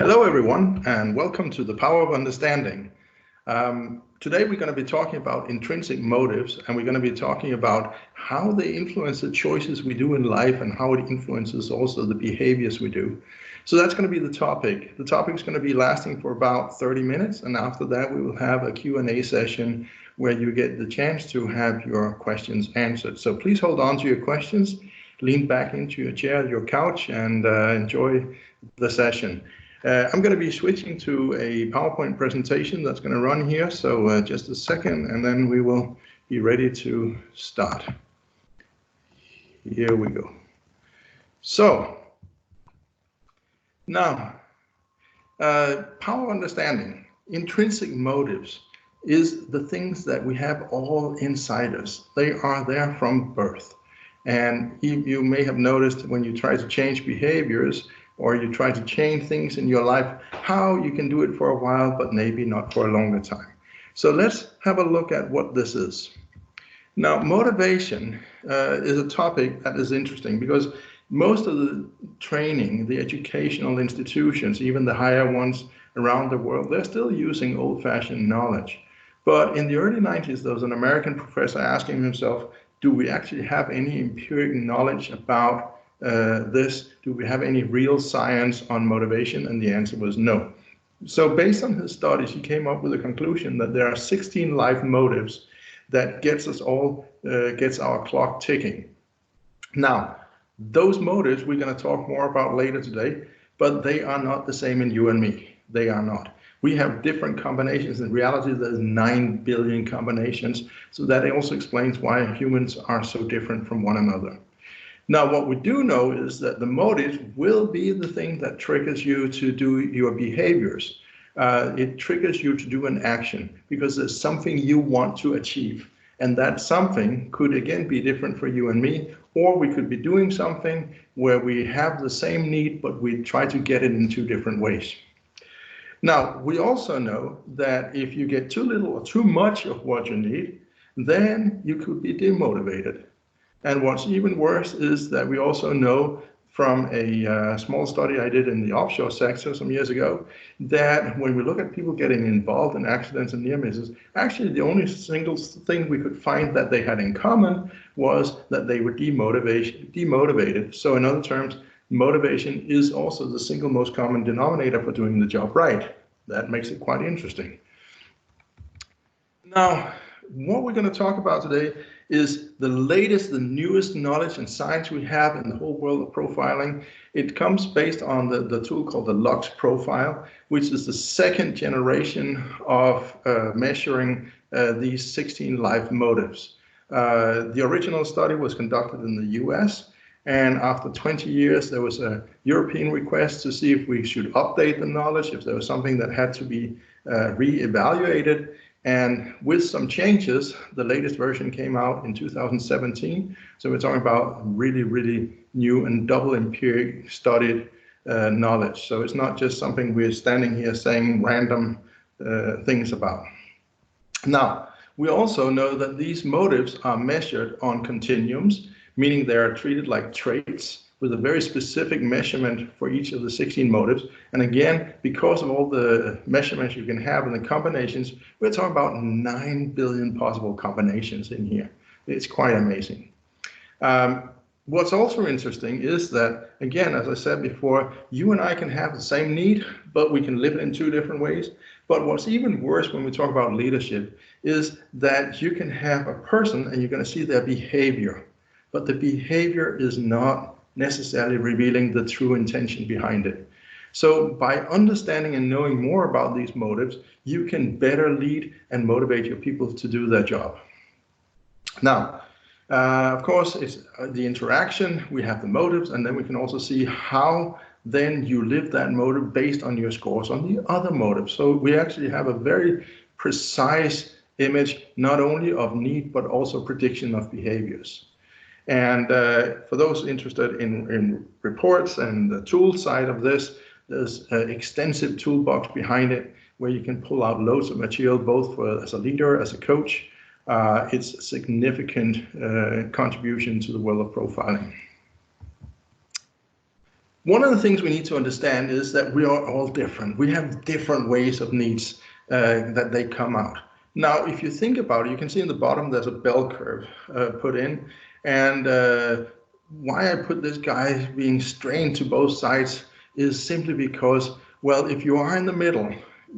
Hello, everyone, and welcome to the Power of Understanding. Today, we're going to be talking about intrinsic motives, and we're going to be talking about how they influence the choices we do in life and how it influences also the behaviors we do. So that's going to be the topic. The topic is going to be lasting for about 30 minutes, and after that, we will have a Q&A session where you get the chance to have your questions answered. So please hold on to your questions, lean back into your chair, your couch, and enjoy the session. I'm going to be switching to a PowerPoint presentation that's going to run here. So just a second, and then we will be ready to start. Here we go. So now, power understanding, intrinsic motives is the things that we have all inside us. They are there from birth. And you may have noticed when you try to change behaviors, or you try to change things in your life, how you can do it for a while, but maybe not for a longer time. So let's have a look at what this is. Now, motivation is a topic that is interesting because most of the training, the educational institutions, even the higher ones around the world, they're still using old-fashioned knowledge. But in the early 90s, there was an American professor asking himself, do we actually have any empirical knowledge about this? Do we have any real science on motivation? And the answer was no. So based on his studies, he came up with a conclusion that there are 16 life motives that gets our clock ticking. Now, those motives we're going to talk more about later today, but they are not the same in you and me. They are not. We have different combinations. In reality, there's 9 billion combinations. So that also explains why humans are so different from one another. Now, what we do know is that the motives will be the thing that triggers you to do your behaviors. It triggers you to do an action because there's something you want to achieve. And that something could, again, be different for you and me, or we could be doing something where we have the same need, but we try to get it in 2 different ways. Now, we also know that if you get too little or too much of what you need, then you could be demotivated. And what's even worse is that we also know from a small study I did in the offshore sector some years ago, that when we look at people getting involved in accidents and near misses, actually the only single thing we could find that they had in common was that they were demotivated. So in other terms, motivation is also the single most common denominator for doing the job right. That makes it quite interesting. Now, what we're going to talk about today is the latest, the newest knowledge and science we have in the whole world of profiling. It comes based on the tool called the Lux profile, which is the 2nd generation of measuring these 16 life motives. The original study was conducted in the US, and after 20 years, there was a European request to see if we should update the knowledge, if there was something that had to be re-evaluated. And with some changes, the latest version came out in 2017. So we're talking about really, really new and double empiric studied knowledge. So it's not just something we're standing here saying random things about. Now, we also know that these motives are measured on continuums, meaning they are treated like traits with a very specific measurement for each of the 16 motives. And again, because of all the measurements you can have and the combinations, we're talking about 9 billion possible combinations in here. It's quite amazing. What's also interesting is that, again, as I said before, you and I can have the same need, but we can live it in 2 different ways. But what's even worse when we talk about leadership is that you can have a person and you're going to see their behavior, but the behavior is not necessarily revealing the true intention behind it. So by understanding and knowing more about these motives, you can better lead and motivate your people to do their job. Now, of course, it's the interaction, we have the motives, and then we can also see how then you live that motive based on your scores on the other motives. So we actually have a very precise image, not only of need, but also prediction of behaviors. And for those interested in reports and the tool side of this, there's an extensive toolbox behind it where you can pull out loads of material, both for as a leader, as a coach. It's a significant contribution to the world of profiling. One of the things we need to understand is that we are all different. We have different ways of needs that they come out. Now, if you think about it, you can see in the bottom there's a bell curve put in. And why I put this guy being strained to both sides is simply because, well, if you are in the middle,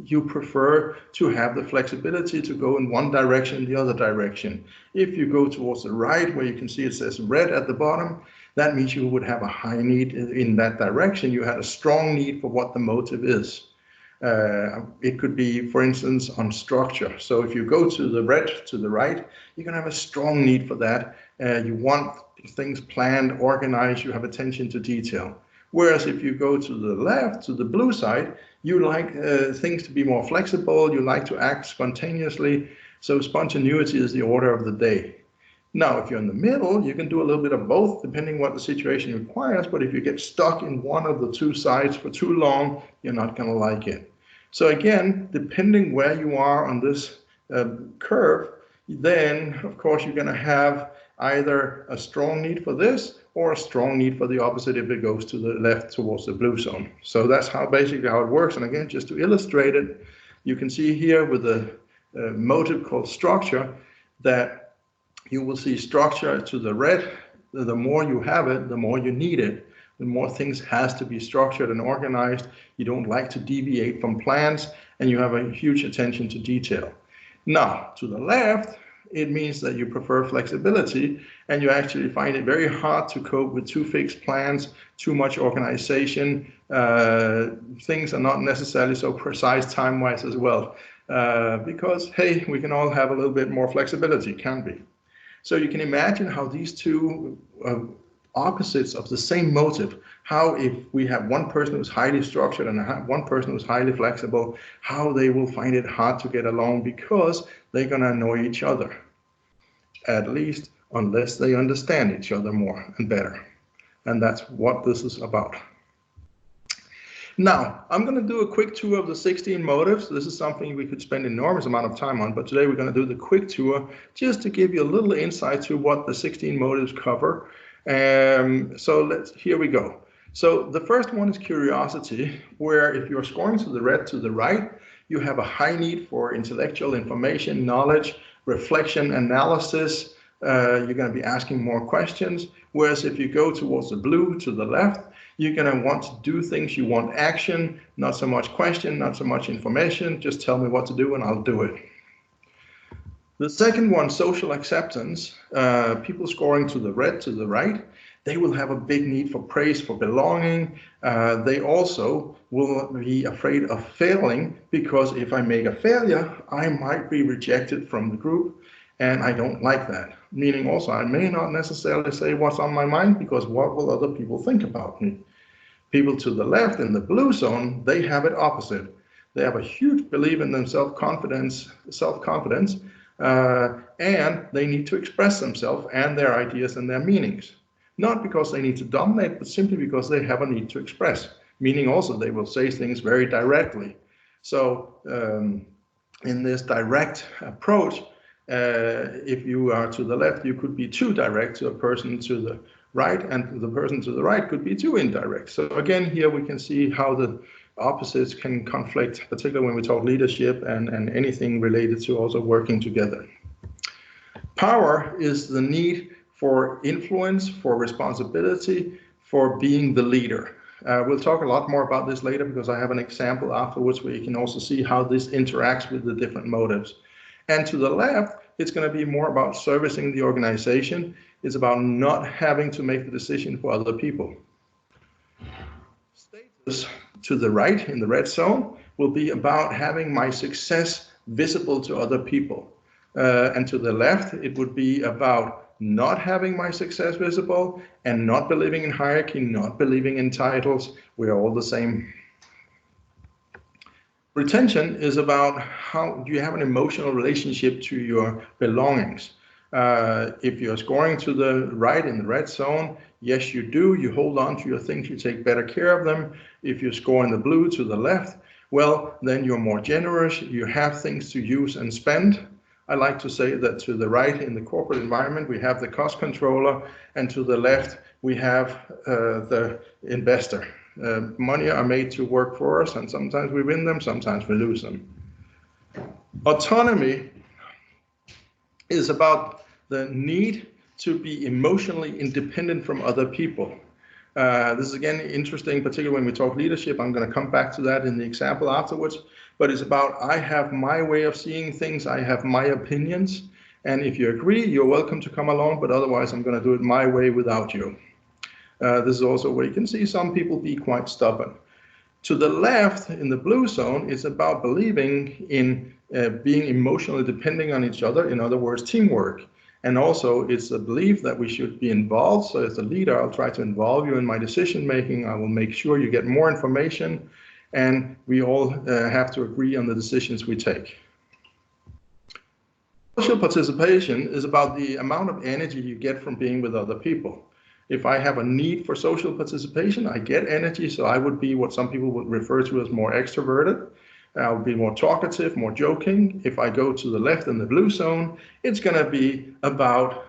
you prefer to have the flexibility to go in one direction, the other direction. If you go towards the right, where you can see it says red at the bottom, that means you would have a high need in that direction. You had a strong need for what the motive is. It could be, for instance, on structure. So if you go to the red, to the right, you're going to have a strong need for that. You want things planned, organized, you have attention to detail. Whereas if you go to the left, to the blue side, you like things to be more flexible, you like to act spontaneously. So spontaneity is the order of the day. Now, if you're in the middle, you can do a little bit of both, depending what the situation requires. But if you get stuck in one of the two sides for too long, you're not going to like it. So again, depending where you are on this curve, then, of course, you're going to have either a strong need for this or a strong need for the opposite if it goes to the left towards the blue zone. So that's basically how it works. And again, just to illustrate it, you can see here with the motive called structure that you will see structure to the red. The more you have it, the more you need it. The more things has to be structured and organized. You don't like to deviate from plans, and you have a huge attention to detail. Now, to the left, it means that you prefer flexibility, and you actually find it very hard to cope with too fixed plans, too much organization. Things are not necessarily so precise time-wise as well, because, hey, we can all have a little bit more flexibility, can't we? So you can imagine how these two opposites of the same motive, how if we have one person who's highly structured and one person who's highly flexible, how they will find it hard to get along because they're going to annoy each other, at least unless they understand each other more and better. And that's what this is about. Now, I'm going to do a quick tour of the 16 motives. This is something we could spend an enormous amount of time on, but today we're going to do the quick tour just to give you a little insight to what the 16 motives cover. So here we go. So the first one is curiosity, where if you're scoring to the red to the right, you have a high need for intellectual information, knowledge, reflection, analysis. You're going to be asking more questions. Whereas if you go towards the blue to the left, you're going to want to do things. You want action, not so much question, not so much information. Just tell me what to do and I'll do it. The second one, social acceptance. People scoring to the red to the right, they will have a big need for praise, for belonging. They also will be afraid of failing, because if I make a failure, I might be rejected from the group. And I don't like that. Meaning also, I may not necessarily say what's on my mind, because what will other people think about me? People to the left in the blue zone, they have it opposite. They have a huge belief in themselves, self-confidence, and they need to express themselves and their ideas and their meanings. Not because they need to dominate, but simply because they have a need to express. Meaning also, they will say things very directly. So in this direct approach, if you are to the left, you could be too direct to a person to the right, and the person to the right could be too indirect. So again, here we can see how the opposites can conflict, particularly when we talk leadership and anything related to also working together. Power is the need for influence, for responsibility, for being the leader. We'll talk a lot more about this later, because I have an example afterwards where you can also see how this interacts with the different motives. And to the left, it's going to be more about servicing the organization. It's about not having to make the decision for other people. Status to the right in the red zone will be about having my success visible to other people. And to the left, it would be about not having my success visible and not believing in hierarchy, not believing in titles. We're all the same. Retention is about how do you have an emotional relationship to your belongings. If you're scoring to the right in the red zone, yes, you do. You hold on to your things, you take better care of them. If you score in the blue to the left, well, then you're more generous. You have things to use and spend. I like to say that to the right in the corporate environment, we have the cost controller, and to the left, we have the investor. Money are made to work for us, and sometimes we win them, sometimes we lose them. Autonomy is about the need to be emotionally independent from other people. This is again interesting, particularly when we talk leadership. I'm going to come back to that in the example afterwards. But it's about I have my way of seeing things, I have my opinions, and if you agree, you're welcome to come along, but otherwise I'm going to do it my way without you. This is also where you can see some people be quite stubborn. To the left, in the blue zone, it's about believing in being emotionally depending on each other, in other words, teamwork. And also, it's a belief that we should be involved. So as a leader, I'll try to involve you in my decision making. I will make sure you get more information, and we all have to agree on the decisions we take. Social participation is about the amount of energy you get from being with other people. If I have a need for social participation, I get energy, so I would be what some people would refer to as more extroverted. I would be more talkative, more joking. If I go to the left in the blue zone, it's going to be about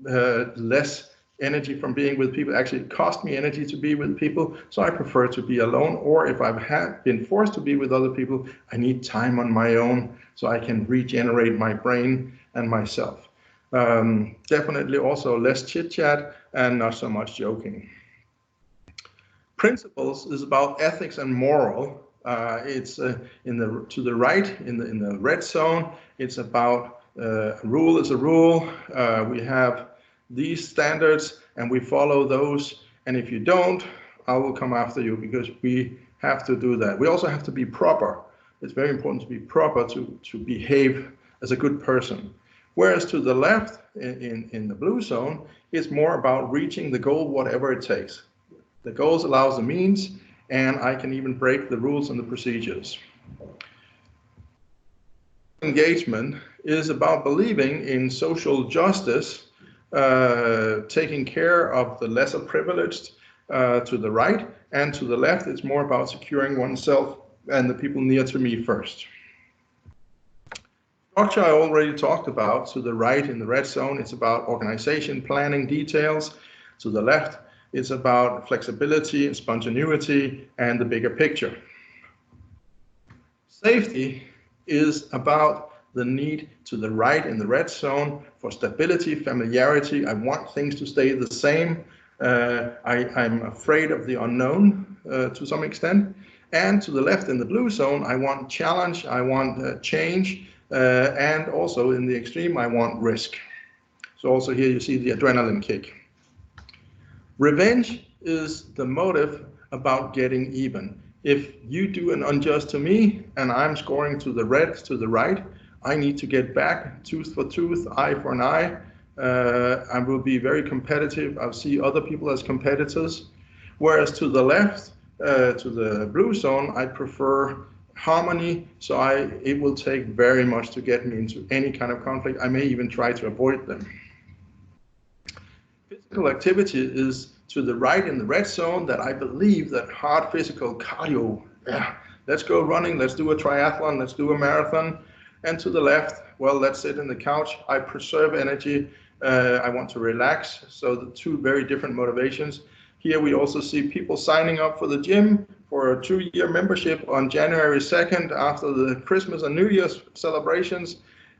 less energy from being with people. Actually, it costs me energy to be with people, so I prefer to be alone. Or if I've been forced to be with other people, I need time on my own so I can regenerate my brain and myself. Definitely also less chit-chat and not so much joking. Principles is about ethics and moral. It's to the right in the red zone. It's about a rule is a rule. We have these standards and we follow those. And if you don't, I will come after you, because we have to do that. We also have to be proper. It's very important to be proper, to behave as a good person. Whereas to the left in the blue zone, it's more about reaching the goal, whatever it takes. The goals allows the means, and I can even break the rules and the procedures. Engagement is about believing in social justice, taking care of the lesser privileged to the right, and to the left, it's more about securing oneself and the people near to me first. Structure I already talked about. To the right in the red zone, it's about organization, planning, details. To the left, it's about flexibility and spontaneity and the bigger picture. Safety is about the need to the right in the red zone for stability, familiarity. I want things to stay the same. I'm afraid of the unknown to some extent. And to the left in the blue zone, I want challenge, I want change. And also in the extreme, I want risk. So also here you see the adrenaline kick. Revenge is the motive about getting even. If you do an unjust to me and I'm scoring to the red, to the right, I need to get back, tooth for tooth, eye for an eye. I will be very competitive. I'll see other people as competitors. Whereas to the left, to the blue zone, I prefer harmony, so it will take very much to get me into any kind of conflict. I may even try to avoid them. Physical activity is to the right in the red zone, that I believe that hard physical cardio, let's go running, let's do a triathlon, let's do a marathon. And to the left, well, let's sit in the couch. I preserve energy. I want to relax. So the two very different motivations. Here we also see people signing up for the gym for a 2-year membership on January 2nd after the Christmas and New Year's celebrations.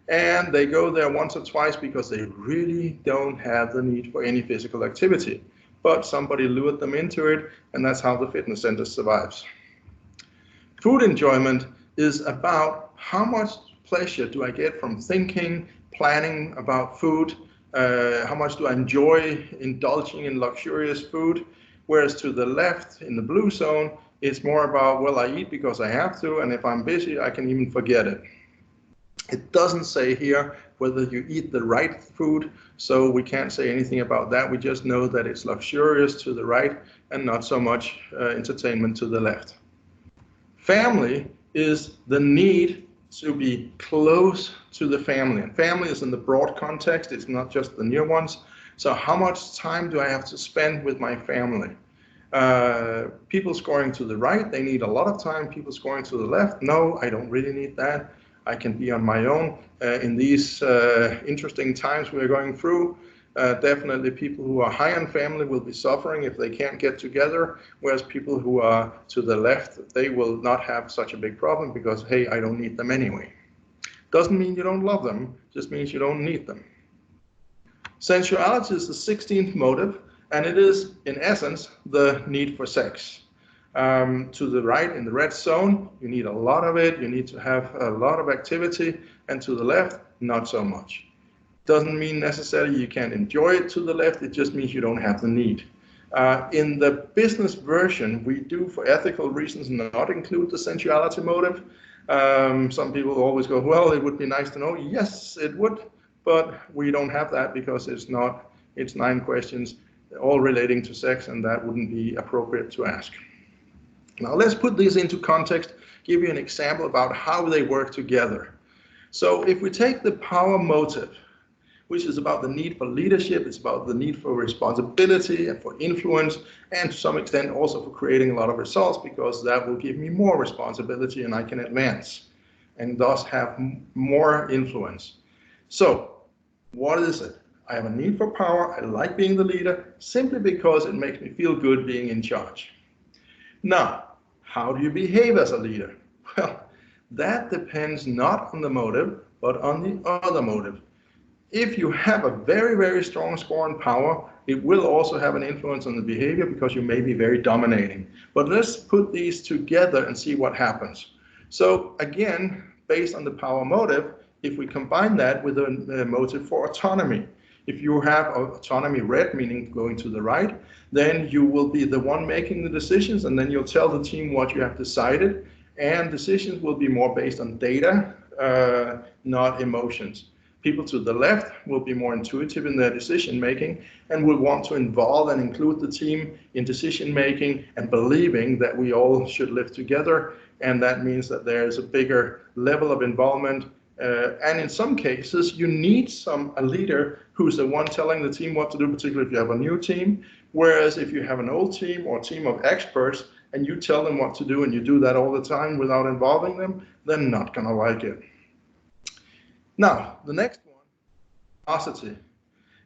And they go there once or twice because they really don't have the need for any physical activity. But somebody lured them into it, and that's how the fitness center survives. Food enjoyment is about how much pleasure do I get from thinking, planning about food, how much do I enjoy indulging in luxurious food. Whereas to the left in the blue zone, it's more about, well, I eat because I have to, and if I'm busy, I can even forget it. It doesn't say here whether you eat the right food, so we can't say anything about that. We just know that it's luxurious to the right and not so much entertainment to the left. Family is the need to be close to the family. And family is in the broad context, it's not just the near ones. So how much time do I have to spend with my family? People scoring to the right, they need a lot of time. People scoring to the left, no, I don't really need that. I can be on my own. In these interesting times we're going through, definitely people who are high on family will be suffering if they can't get together, whereas people who are to the left, they will not have such a big problem because, hey, I don't need them anyway. Doesn't mean you don't love them, just means you don't need them. Sensuality is the 16th motive, and it is, in essence, the need for sex. To the right, in the red zone, you need a lot of it, you need to have a lot of activity, and to the left, not so much. Doesn't mean necessarily you can't enjoy it to the left, it just means you don't have the need. In the business version, we do, for ethical reasons, not include the sensuality motive. Some people always go, well, it would be nice to know. Yes, it would, but we don't have that because it's 9 questions, all relating to sex, and that wouldn't be appropriate to ask. Now let's put these into context, give you an example about how they work together. So if we take the power motive, which is about the need for leadership, it's about the need for responsibility and for influence, and to some extent also for creating a lot of results, because that will give me more responsibility and I can advance and thus have more influence. So what is it? I have a need for power, I like being the leader, simply because it makes me feel good being in charge. Now, how do you behave as a leader? Well, that depends not on the motive, but on the other motive. If you have a very, very strong score on power, it will also have an influence on the behavior because you may be very dominating. But let's put these together and see what happens. So again, based on the power motive, if we combine that with a motive for autonomy, if you have autonomy red, meaning going to the right, then you will be the one making the decisions, and then you'll tell the team what you have decided, and decisions will be more based on data, not emotions. People to the left will be more intuitive in their decision making and will want to involve and include the team in decision making and believing that we all should live together, and that means that there's a bigger level of involvement. And in some cases, you need a leader who's the one telling the team what to do, particularly if you have a new team. Whereas if you have an old team or a team of experts and you tell them what to do and you do that all the time without involving them, they're not going to like it. Now, the next one, curiosity.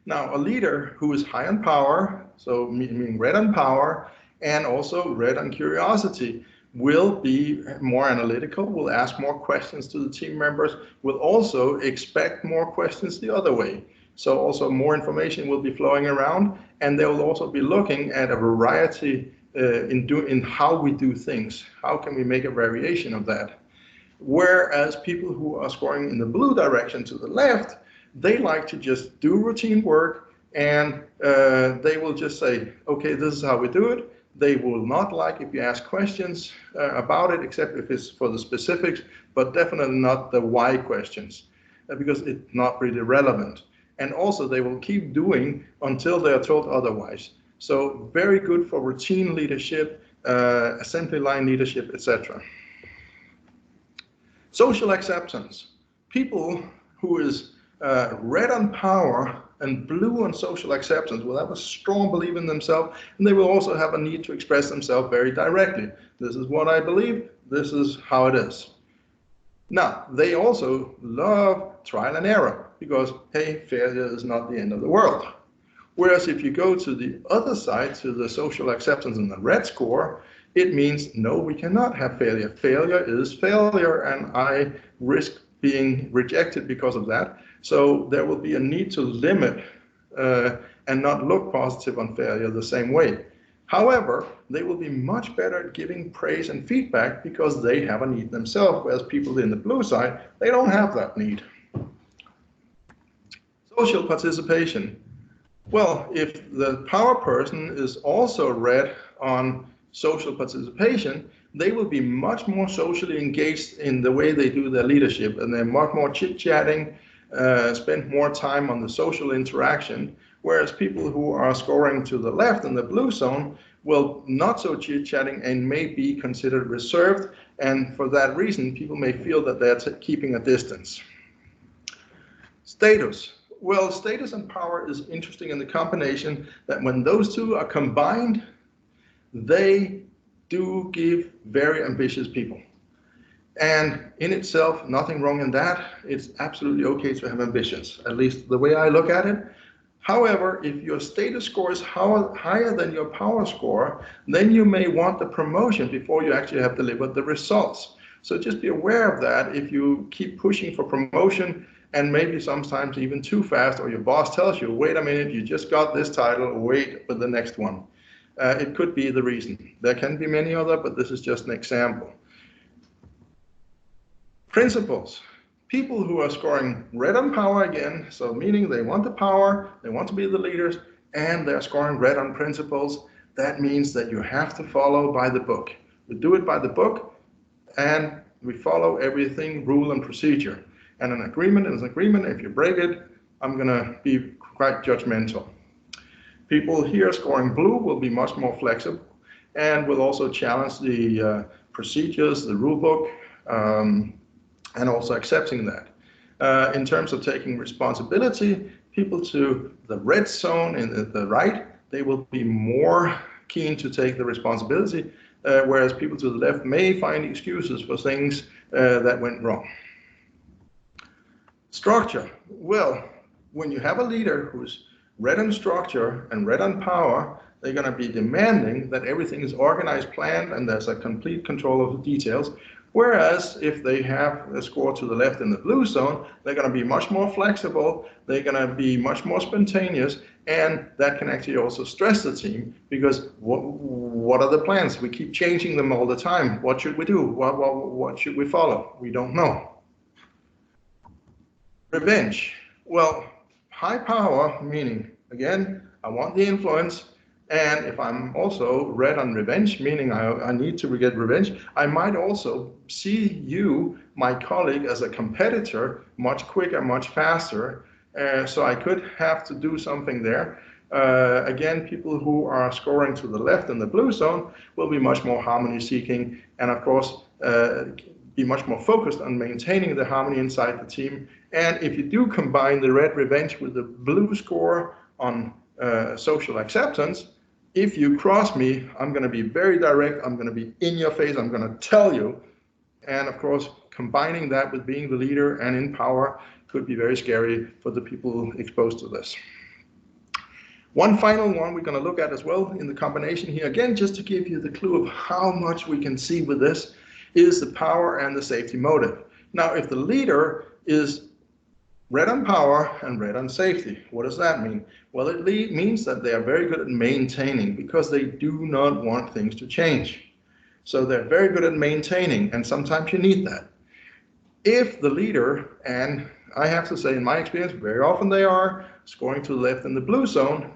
Now, a leader who is high on power, so meaning red on power, and also red on curiosity, will be more analytical, will ask more questions to the team members, will also expect more questions the other way. So also more information will be flowing around, and they will also be looking at a variety in how we do things. How can we make a variation of that? Whereas people who are scoring in the blue direction to the left, they like to just do routine work, and they will just say, okay, this is how we do it. They will not like if you ask questions about it, except if it's for the specifics, but definitely not the why questions, because it's not really relevant. And also they will keep doing until they are told otherwise. So very good for routine leadership, assembly line leadership, etc. Social acceptance. People who is red on power and blue on social acceptance will have a strong belief in themselves, and they will also have a need to express themselves very directly. This is what I believe, this is how it is. Now, they also love trial and error, because, hey, failure is not the end of the world. Whereas if you go to the other side, to the social acceptance and the red score, it means, no, we cannot have failure. Failure is failure, and I risk being rejected because of that. So there will be a need to limit and not look positive on failure the same way. However, they will be much better at giving praise and feedback because they have a need themselves, whereas people in the blue side, they don't have that need. Social participation. Well, if the power person is also red on social participation, they will be much more socially engaged in the way they do their leadership, and they're much more chit-chatting, spend more time on the social interaction, whereas people who are scoring to the left in the blue zone will not so chit-chatting and may be considered reserved, and for that reason people may feel that they're keeping a distance. Status. Well, status and power is interesting in the combination that when those two are combined, they do give very ambitious people. And in itself, nothing wrong in that. It's absolutely okay to have ambitions, at least the way I look at it. However, if your status score is higher than your power score, then you may want the promotion before you actually have delivered the results. So just be aware of that. If you keep pushing for promotion and maybe sometimes even too fast, or your boss tells you, wait a minute, you just got this title, wait for the next one. It could be the reason. There can be many other, but this is just an example. Principles. People who are scoring red on power again, so meaning they want the power, they want to be the leaders, and they're scoring red on principles, that means that you have to follow by the book. We do it by the book, and we follow everything, rule and procedure. And an agreement is an agreement. If you break it, I'm going to be quite judgmental. People here scoring blue will be much more flexible and will also challenge the procedures, the rule book, and also accepting that. In terms of taking responsibility, people to the red zone in the right, they will be more keen to take the responsibility, whereas people to the left may find excuses for things that went wrong. Structure. Well, when you have a leader who's red on structure and red on power, they're going to be demanding that everything is organized, planned, and there's a complete control of the details. Whereas if they have a score to the left in the blue zone, they're going to be much more flexible, they're going to be much more spontaneous, and that can actually also stress the team, because what are the plans? We keep changing them all the time. What should we do? What should we follow? We don't know. Revenge. Well, high power, meaning, again, I want the influence, and if I'm also red on revenge, meaning I need to get revenge, I might also see you, my colleague, as a competitor, much quicker, much faster, so I could have to do something there. Again, people who are scoring to the left in the blue zone will be much more harmony seeking, and of course, be much more focused on maintaining the harmony inside the team. And if you do combine the red revenge with the blue score on social acceptance, if you cross me, I'm going to be very direct, I'm going to be in your face, I'm going to tell you. And of course, combining that with being the leader and in power could be very scary for the people exposed to this. One final one we're going to look at as well in the combination here, again, just to give you the clue of how much we can see with this, is the power and the safety motive. Now, if the leader is red on power and red on safety, what does that mean? Well, it means that they are very good at maintaining, because they do not want things to change. So they're very good at maintaining, and sometimes you need that. If the leader, and I have to say in my experience, very often they are scoring to the left in the blue zone,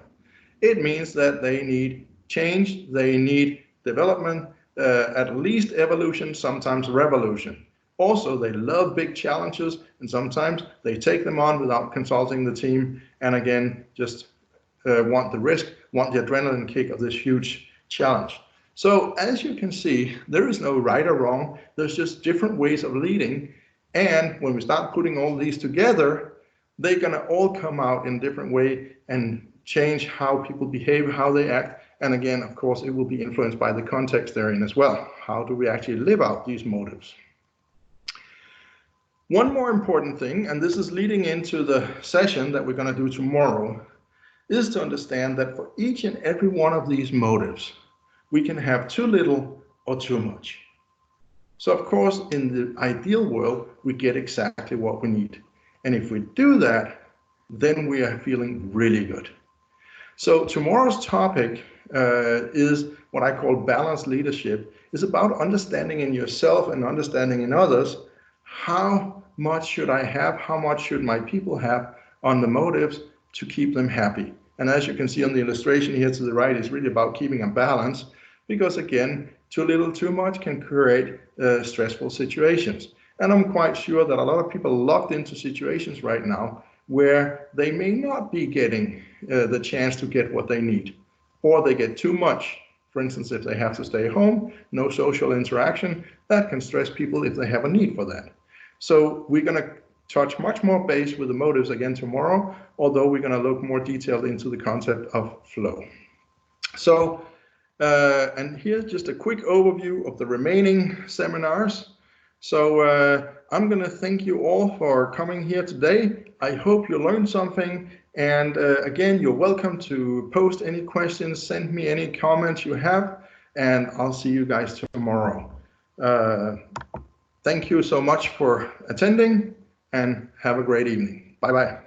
it means that they need change, they need development, at least evolution, sometimes revolution. Also, they love big challenges, and sometimes they take them on without consulting the team, and again, just want the risk, want the adrenaline kick of this huge challenge. So as you can see, there is no right or wrong, there's just different ways of leading, and when we start putting all these together, they're gonna all come out in a different way and change how people behave, how they act, and again, of course, it will be influenced by the context they're in as well. How do we actually live out these motives? One more important thing, and this is leading into the session that we're going to do tomorrow, is to understand that for each and every one of these motives, we can have too little or too much. So of course, in the ideal world, we get exactly what we need. And if we do that, then we are feeling really good. So tomorrow's topic is what I call balanced leadership. It's about understanding in yourself and understanding in others, how much should I have, how much should my people have on the motives to keep them happy. And as you can see on the illustration here to the right, it's really about keeping a balance, because again, too little, too much can create stressful situations. And I'm quite sure that a lot of people are locked into situations right now where they may not be getting the chance to get what they need, or they get too much. For instance, if they have to stay home, no social interaction, that can stress people if they have a need for that. So we're going to touch much more base with the motives again tomorrow, although we're going to look more detailed into the concept of flow. So, and here's just a quick overview of the remaining seminars. So I'm going to thank you all for coming here today. I hope you learned something. And again, you're welcome to post any questions, send me any comments you have, and I'll see you guys tomorrow. Thank you so much for attending, and have a great evening. Bye-bye.